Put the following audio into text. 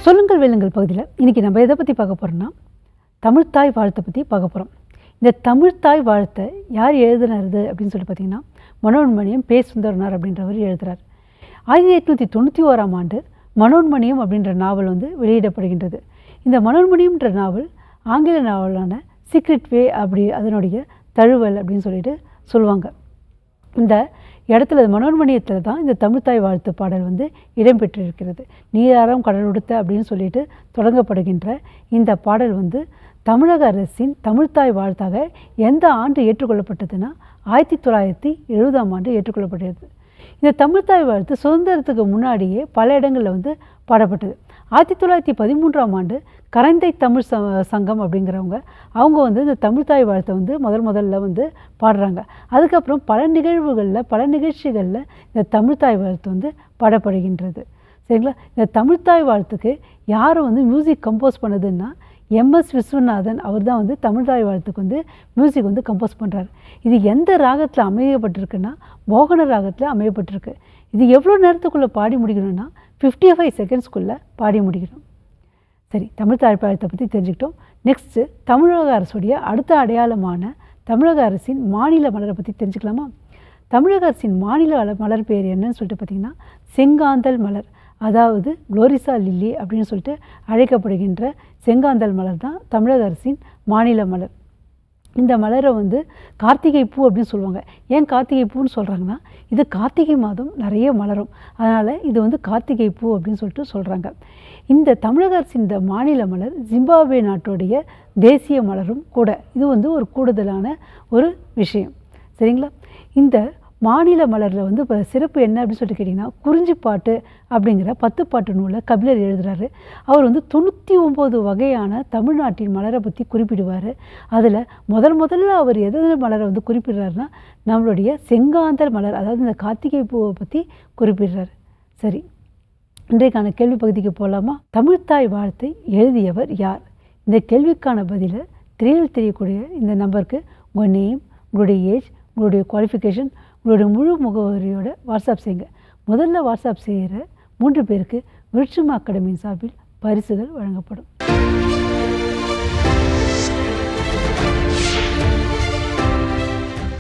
சொல்லுங்கள் வெல்லுங்கள் பகுதியில் இன்றைக்கி நம்ம எதை பற்றி பார்க்க போகிறோம்னா தமிழ்த்தாய் வாழ்த்தை பற்றி பார்க்க போகிறோம். இந்த தமிழ்த்தாய் வாழ்த்தை யார் எழுதுனது அப்படின்னு சொல்லி பார்த்திங்கன்னா மனோன்மணியம் பே. சுந்தரனார் அப்படின்றவர் எழுதுகிறார். 1891ஆம் ஆண்டு மனோன்மணியம் அப்படின்ற நாவல் வெளியிடப்படுகின்றது. இந்த மனோன்மணியம்ன்ற நாவல் ஆங்கில நாவலான சீக்ரெட் வே அப்படி அதனுடைய தழுவல் அப்படின்னு சொல்லிட்டு சொல்லுவாங்க. இந்த இடத்துல மனோன்மணியத்தில் தான் இந்த தமிழ்த்தாய் வாழ்த்து பாடல் இடம்பெற்றிருக்கிறது. நீராரம் கடல் உடுத்த அப்படின்னு சொல்லிட்டு தொடங்கப்படுகின்ற இந்த பாடல் தமிழக அரசின் தமிழ்த்தாய் வாழ்த்தாக எந்த ஆண்டு ஏற்றுக்கொள்ளப்பட்டதுன்னா 1970ஆம் ஆண்டு ஏற்றுக்கொள்ளப்பட்டது. இந்த தமிழ்த்தாய் வாழ்த்து சுதந்திரத்துக்கு முன்னாடியே பல இடங்களில் பாடப்பட்டது. 1913ஆம் ஆண்டு கரைந்தை தமிழ் சங்கம் அப்படிங்கிறவங்க அவங்க இந்த தமிழ்த்தாய் வாழ்த்தை முதல்ல பாடுறாங்க. அதுக்கப்புறம் பல நிகழ்வுகளில் பல நிகழ்ச்சிகளில் இந்த தமிழ்த்தாய் வாழ்த்து பாடப்படுகின்றது. சரிங்களா? இந்த தமிழ்த்தாய் வாழ்த்துக்கு யார் மியூசிக் கம்போஸ் பண்ணதுன்னா MS விஸ்வநாதன். அவர் தான் தமிழ்த்தாய் வாழ்த்துக்கு மியூசிக் கம்போஸ் பண்ணுறாரு. இது எந்த ராகத்தில் அமையப்பட்டிருக்குன்னா மோகன ராகத்தில் அமையப்பட்டிருக்கு. இது எவ்வளோ நேரத்துக்குள்ளே பாடி முடிக்கணும்னா 55 செகண்ட்ஸ்க்குள்ளே பாடி முடிக்கணும். சரி, தமிழ்த்தாய் வாழ்த்தை பற்றி தெரிஞ்சுக்கிட்டோம். நெக்ஸ்ட்டு தமிழக அரசுடைய அடுத்த அடையாளமான தமிழக அரசின் மாநில மலரை பற்றி தெரிஞ்சுக்கலாமா? தமிழக அரசின் மாநில மலர் பேர் என்னன்னு சொல்லிட்டு பார்த்திங்கன்னா செங்காந்தல் மலர், அதாவது குளோரிசா லில்லி அப்படின்னு சொல்லிட்டு அழைக்கப்படுகின்ற செங்காந்தல் மலர் தான் தமிழக அரசின் மாநில மலர். இந்த மலரை கார்த்திகை பூ அப்படின்னு சொல்லுவாங்க. ஏன் கார்த்திகை பூன்னு சொல்கிறாங்கன்னா இது கார்த்திகை மாதம் நிறைய மலரும், அதனால் இது கார்த்திகை பூ அப்படின்னு சொல்லிட்டு சொல்கிறாங்க. இந்த தமிழக அரசின் இந்த மாநில மலர் ஜிம்பாப்வே நாட்டுடைய தேசிய மலரும் கூட. இது ஒரு கூடுதலான ஒரு விஷயம். சரிங்களா? இந்த மாநில மலரில் இப்போ சிறப்பு என்ன அப்படின்னு சொல்லிட்டு கேட்டிங்கன்னா குறிஞ்சிப்பாட்டு அப்படிங்கிற 10 பாட்டு நூலை கபிலர் எழுதுகிறாரு. அவர் 99 வகையான தமிழ்நாட்டின் மலரை பற்றி குறிப்பிடுவார். அதில் முதல்ல அவர் எதில் மலரை குறிப்பிடுறாருன்னா நம்மளுடைய செங்காந்தல் மலர், அதாவது இந்த கார்த்திகை பூவை பற்றி குறிப்பிடுறாரு. சரி, இன்றைக்கான கேள்வி பகுதிக்கு போகலாமா? தமிழ்த்தாய் வாழ்த்தை எழுதியவர் யார்? இந்த கேள்விக்கான பதிலை திரையில் தெரியக்கூடிய இந்த நம்பருக்கு உங்கள் நேம், உங்களுடைய ஏஜ், உங்களுடைய குவாலிஃபிகேஷன், உங்களுடைய முழு முகவரியோட வாட்ஸ்அப் செய்யுங்க. முதல்ல வாட்ஸ்அப் செய்கிற 3 பேருக்கு விருட்சம் அகாடமியின் சார்பில் பரிசுகள் வழங்கப்படும்.